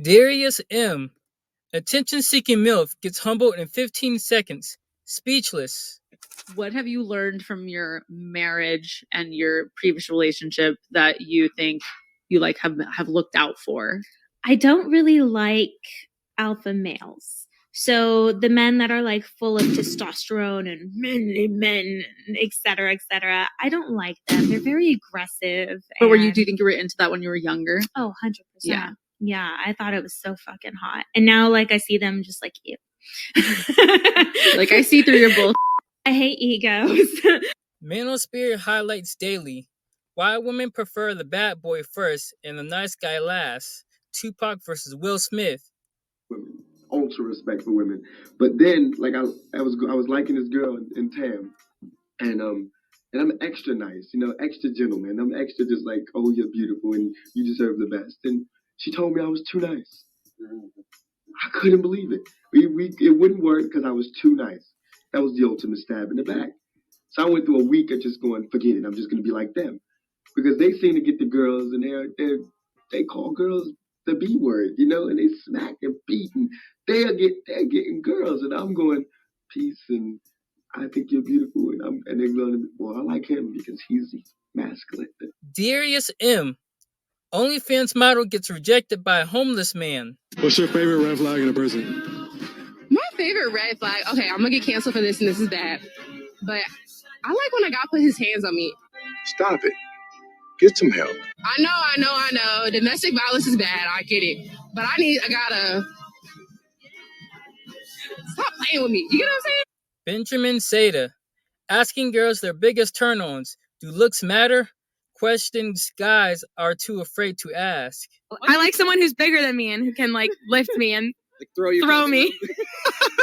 Darius M. Attention-seeking MILF gets humbled in 15 seconds. Speechless. What have you learned from your marriage and your previous relationship that you think you like have looked out for? I don't really like alpha males. So the men that are like full of testosterone and men, et cetera, I don't like them. They're very aggressive. But do you think you were into that when you were younger? Oh, 100%. Yeah. Yeah, I thought it was so fucking hot. And now, like, I see them just like, ew. Like, I see through your bull. I hate egos. Manosphere highlights daily. Why women prefer the bad boy first and the nice guy last. Tupac versus Will Smith. Women, ultra respect for women. But then, like, I was liking this girl in Tam, and I'm extra nice, extra gentleman. I'm extra just like, oh, you're beautiful and you deserve the best. And she told me I was too nice. I couldn't believe it. It wouldn't work because I was too nice. That was the ultimate stab in the back. So I went through a week of just going, forget it. I'm just going to be like them. Because they seem to get the girls and they call girls the B word, and they smack and beat and they're getting girls. And I'm going, peace and I think you're beautiful. And they're going, well, I like him because he's masculine. Darius M. OnlyFans model gets rejected by a homeless man. What's your favorite red flag in a person? My favorite red flag, okay, I'm gonna get canceled for this and this is bad, but I like when a guy put his hands on me. Stop it. Get some help. I know. Domestic violence is bad, I get it. But I gotta stop playing with me. You get what I'm saying? Benjamin Seda. Asking girls their biggest turn-ons. Do looks matter? Questions guys are too afraid to ask. I like someone who's bigger than me and who can like lift me and like throw me.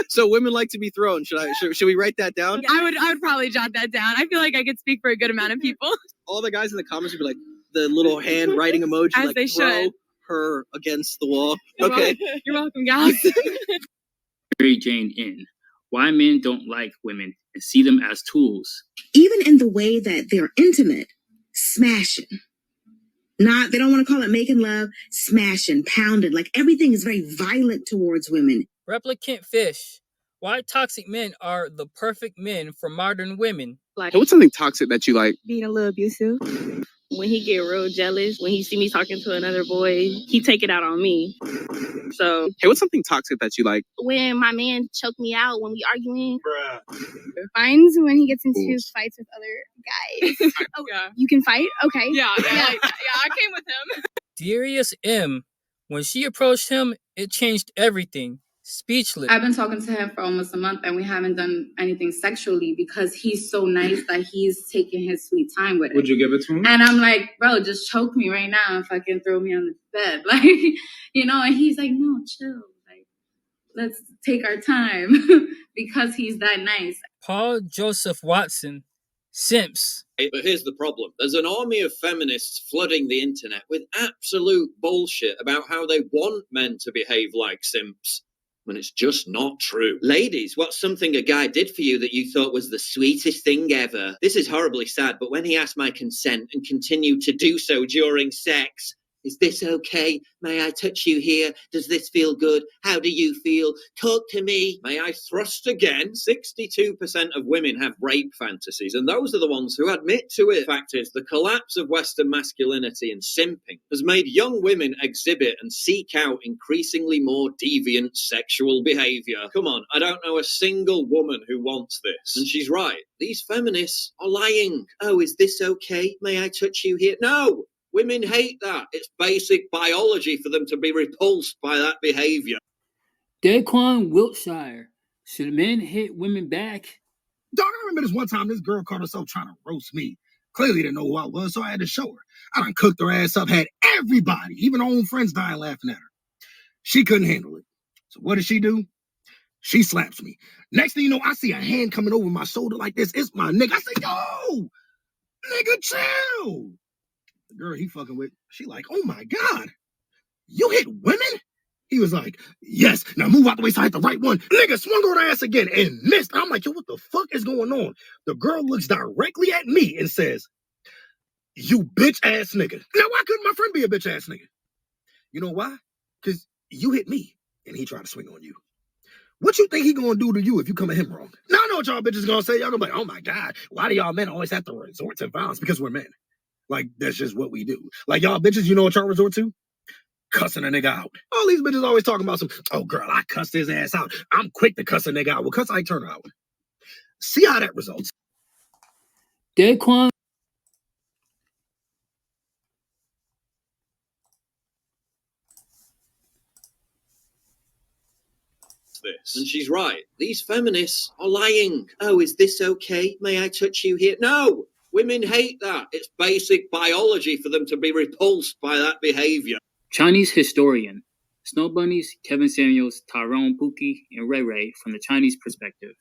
So women like to be thrown. Should we write that down? I would probably jot that down. I feel like I could speak for a good amount of people. All the guys in the comments would be like the little hand writing emoji, as like they throw should. her against the wall. Okay, you're welcome, guys. Mary Jane in. Why men don't like women and see them as tools. Even in the way that they're intimate, smashing. They don't want to call it making love, smashing, pounding. Like everything is very violent towards women. Replicant Fish. Why toxic men are the perfect men for modern women. Like, what's something toxic that you like? Being a little abusive. When he get real jealous, when he see me talking to another boy, he take it out on me. So, hey, what's something toxic that you like? When my man choke me out when we arguing. Finds when he gets into fights with other guys. Oh, yeah. You can fight? Okay. Yeah, I came with him. Darius M. When she approached him, it changed everything. Speechless. I've been talking to him for almost a month and we haven't done anything sexually because he's so nice that he's taking his sweet time with it. Would you give it to him? And I'm like, bro, just choke me right now and fucking throw me on the bed. Like, and he's like, no, chill. Like, let's take our time because he's that nice. Paul Joseph Watson. Simps. But here's the problem. There's an army of feminists flooding the internet with absolute bullshit about how they want men to behave like simps. When it's just not true. Ladies, what's something a guy did for you that you thought was the sweetest thing ever? This is horribly sad, but when he asked my consent and continued to do so during sex, is this okay? May I touch you here? Does this feel good? How do you feel? Talk to me. May I thrust again? 62% of women have rape fantasies, and those are the ones who admit to it. The fact is, the collapse of Western masculinity and simping has made young women exhibit and seek out increasingly more deviant sexual behavior. Come on, I don't know a single woman who wants this. And she's right. These feminists are lying. Oh, is this okay? May I touch you here? No! Women hate that. It's basic biology for them to be repulsed by that behavior. Daquan Wiltshire. Should men hit women back? Dog, I remember this one time this girl caught herself trying to roast me. Clearly didn't know who I was, so I had to show her. I done cooked her ass up, had everybody, even her own friends dying laughing at her. She couldn't handle it. So what does she do? She slaps me. Next thing you know, I see a hand coming over my shoulder like this. It's my nigga. I say, yo, nigga, chill. The girl he fucking with, she like, oh my God, you hit women? He was like, yes, now move out the way so I hit the right one. Nigga swung her ass again and missed. I'm like, yo, what the fuck is going on? The girl looks directly at me and says, you bitch ass nigga. Now, why couldn't my friend be a bitch ass nigga? You know why? Because you hit me and he tried to swing on you. What you think he gonna do to you if you come at him wrong? Now I know what y'all bitches gonna say. Y'all gonna be like, oh my God, why do y'all men always have to resort to violence? Because we're men. Like, that's just what we do. Like, y'all bitches, you know what y'all resort to? Cussing a nigga out. All these bitches always talking about some, oh girl, I cussed his ass out. I'm quick to cuss a nigga out. Well, cuss I turn her out. See how that results. Daquan. This. And she's right. These feminists are lying. Oh, is this okay? May I touch you here? No! Women hate that. It's basic biology for them to be repulsed by that behavior. Chinese historian. Snow Bunnies, Kevin Samuels, Tyrone Pookie, and Ray Ray from the Chinese perspective.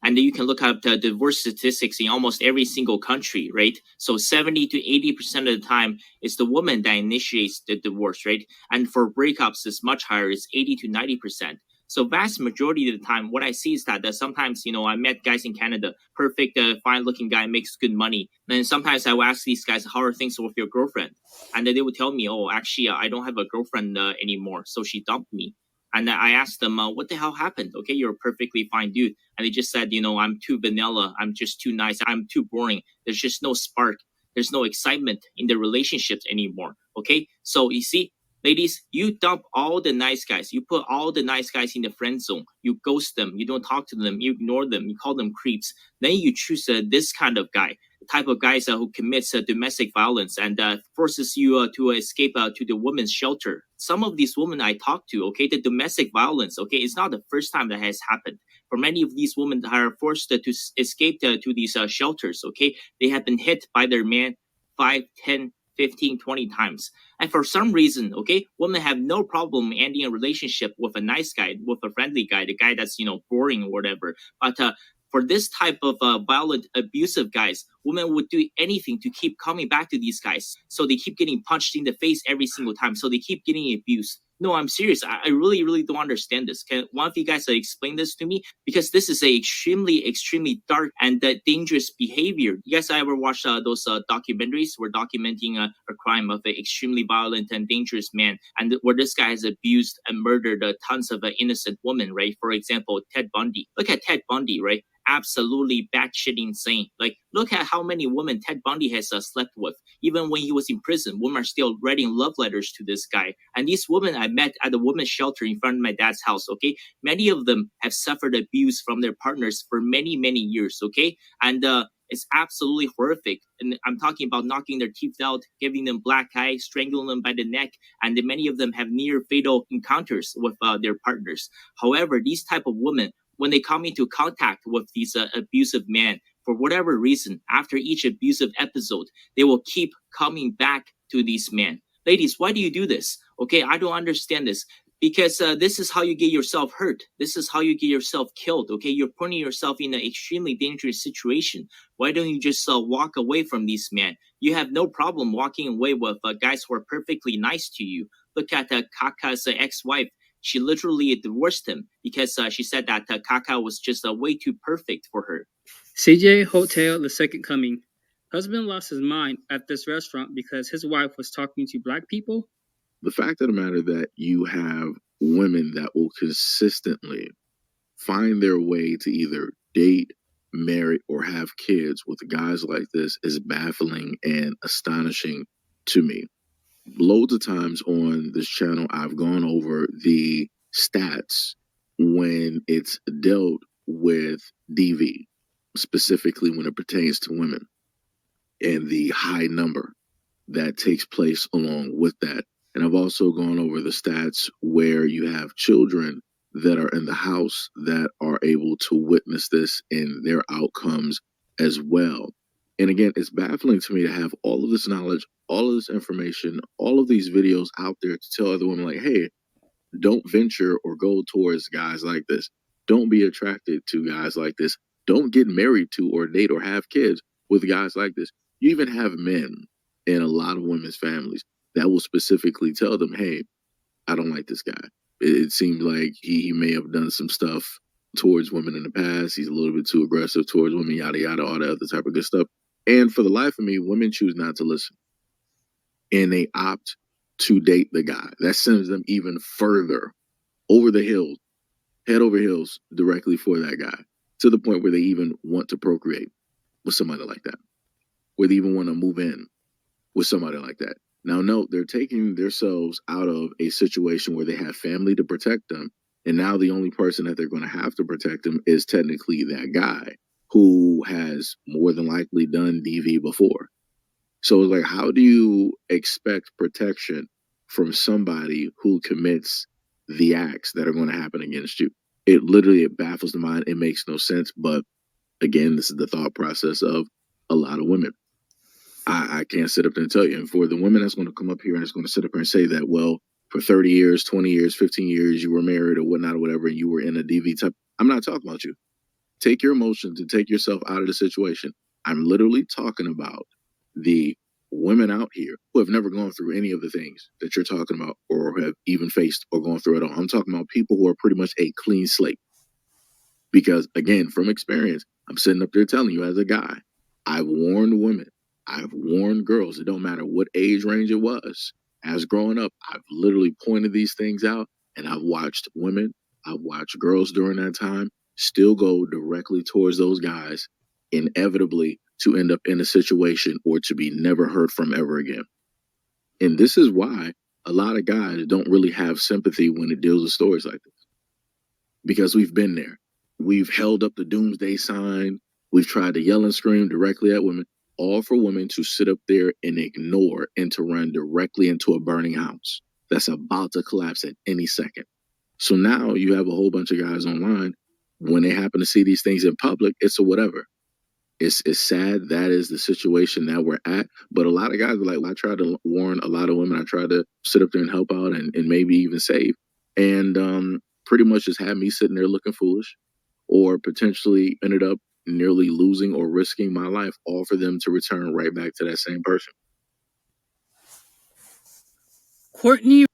And then you can look up the divorce statistics in almost every single country, right? So 70 to 80% of the time, it's the woman that initiates the divorce, right? And for breakups, it's much higher. It's 80 to 90%. So vast majority of the time, what I see is that sometimes, I met guys in Canada, perfect, fine-looking guy, makes good money. And sometimes I will ask these guys, how are things with your girlfriend? And then they would tell me, oh, actually, I don't have a girlfriend anymore, so she dumped me. And I asked them, what the hell happened? Okay, you're a perfectly fine dude. And they just said, I'm too vanilla. I'm just too nice. I'm too boring. There's just no spark. There's no excitement in the relationships anymore. Okay, so you see, ladies, you dump all the nice guys. You put all the nice guys in the friend zone. You ghost them. You don't talk to them. You ignore them. You call them creeps. Then you choose this kind of guy, the type of guys who commits domestic violence and forces you to escape to the women's shelter. Some of these women I talk to, okay, the domestic violence, okay, it's not the first time that has happened. For many of these women that are forced to escape to these shelters, okay, they have been hit by their man 5, 10, 15, 20 times. And for some reason, okay, women have no problem ending a relationship with a nice guy, with a friendly guy, the guy that's, boring or whatever. But for this type of violent, abusive guys, women would do anything to keep coming back to these guys. So they keep getting punched in the face every single time. So they keep getting abused. No, I'm serious. I really, really don't understand this. Can one of you guys explain this to me? Because this is a extremely, extremely dark and dangerous behavior. You guys ever watch those documentaries where documenting a crime of an extremely violent and dangerous man, and where this guy has abused and murdered tons of innocent women, right? For example, Ted Bundy. Look at Ted Bundy, right? Absolutely batshit insane. Like, look at how many women Ted Bundy has slept with. Even when he was in prison, women are still writing love letters to this guy. And these women I met at the women's shelter in front of my dad's house, okay? Many of them have suffered abuse from their partners for many, many years, okay? And it's absolutely horrific. And I'm talking about knocking their teeth out, giving them black eye, strangling them by the neck, and many of them have near fatal encounters with their partners. However, these type of women, when they come into contact with these abusive men, for whatever reason, after each abusive episode, they will keep coming back to these men. Ladies, why do you do this? Okay, I don't understand this. Because this is how you get yourself hurt. This is how you get yourself killed, okay? You're putting yourself in an extremely dangerous situation. Why don't you just walk away from these men? You have no problem walking away with guys who are perfectly nice to you. Look at Kaka's ex-wife. She literally divorced him because she said that Kaka was just way too perfect for her. CJ Hotel, The Second Coming. Husband lost his mind at this restaurant because his wife was talking to black people. The fact of the matter that you have women that will consistently find their way to either date, marry, or have kids with guys like this is baffling and astonishing to me. Loads of times on this channel, I've gone over the stats when it's dealt with DV, specifically when it pertains to women, and the high number that takes place along with that. And I've also gone over the stats where you have children that are in the house that are able to witness this in their outcomes as well. And again, it's baffling to me to have all of this knowledge, all of this information, all of these videos out there to tell other women like, hey, don't venture or go towards guys like this. Don't be attracted to guys like this. Don't get married to or date or have kids with guys like this. You even have men in a lot of women's families that will specifically tell them, hey, I don't like this guy. It seems like he may have done some stuff towards women in the past. He's a little bit too aggressive towards women, yada, yada, all that other type of good stuff. And for the life of me, women choose not to listen. And they opt to date the guy. That sends them even further over the hill, head over heels directly for that guy, to the point where they even want to procreate with somebody like that, where they even want to move in with somebody like that. Now, note, they're taking themselves out of a situation where they have family to protect them, and now the only person that they're going to have to protect them is technically that guy who has more than likely done DV before. So, like, how do you expect protection from somebody who commits the acts that are going to happen against you? It baffles the mind. It makes no sense. But again, this is the thought process of a lot of women. I can't sit up there and tell you. And for the women that's going to come up here and it's going to sit up here and say that, well, for 30 years, 20 years, 15 years, you were married or whatnot or whatever, and you were in a DV type. I'm not talking about you. Take your emotions and take yourself out of the situation. I'm literally talking about the women out here who have never gone through any of the things that you're talking about or have even faced or gone through at all. I'm talking about people who are pretty much a clean slate. Because again, from experience, I'm sitting up there telling you as a guy, I've warned women, I've warned girls, it don't matter what age range it was. As growing up, I've literally pointed these things out, and I've watched women, I've watched girls during that time still go directly towards those guys, inevitably to end up in a situation or to be never heard from ever again. And this is why a lot of guys don't really have sympathy when it deals with stories like this. Because we've been there. We've held up the doomsday sign. We've tried to yell and scream directly at women, all for women to sit up there and ignore and to run directly into a burning house that's about to collapse at any second. So now you have a whole bunch of guys online. When they happen to see these things in public, it's a whatever. It's sad. That is the situation that we're at. But a lot of guys are like, well, I try to warn a lot of women. I try to sit up there and help out and maybe even save. And pretty much just had me sitting there looking foolish, or potentially ended up nearly losing or risking my life, all for them to return right back to that same person. Courtney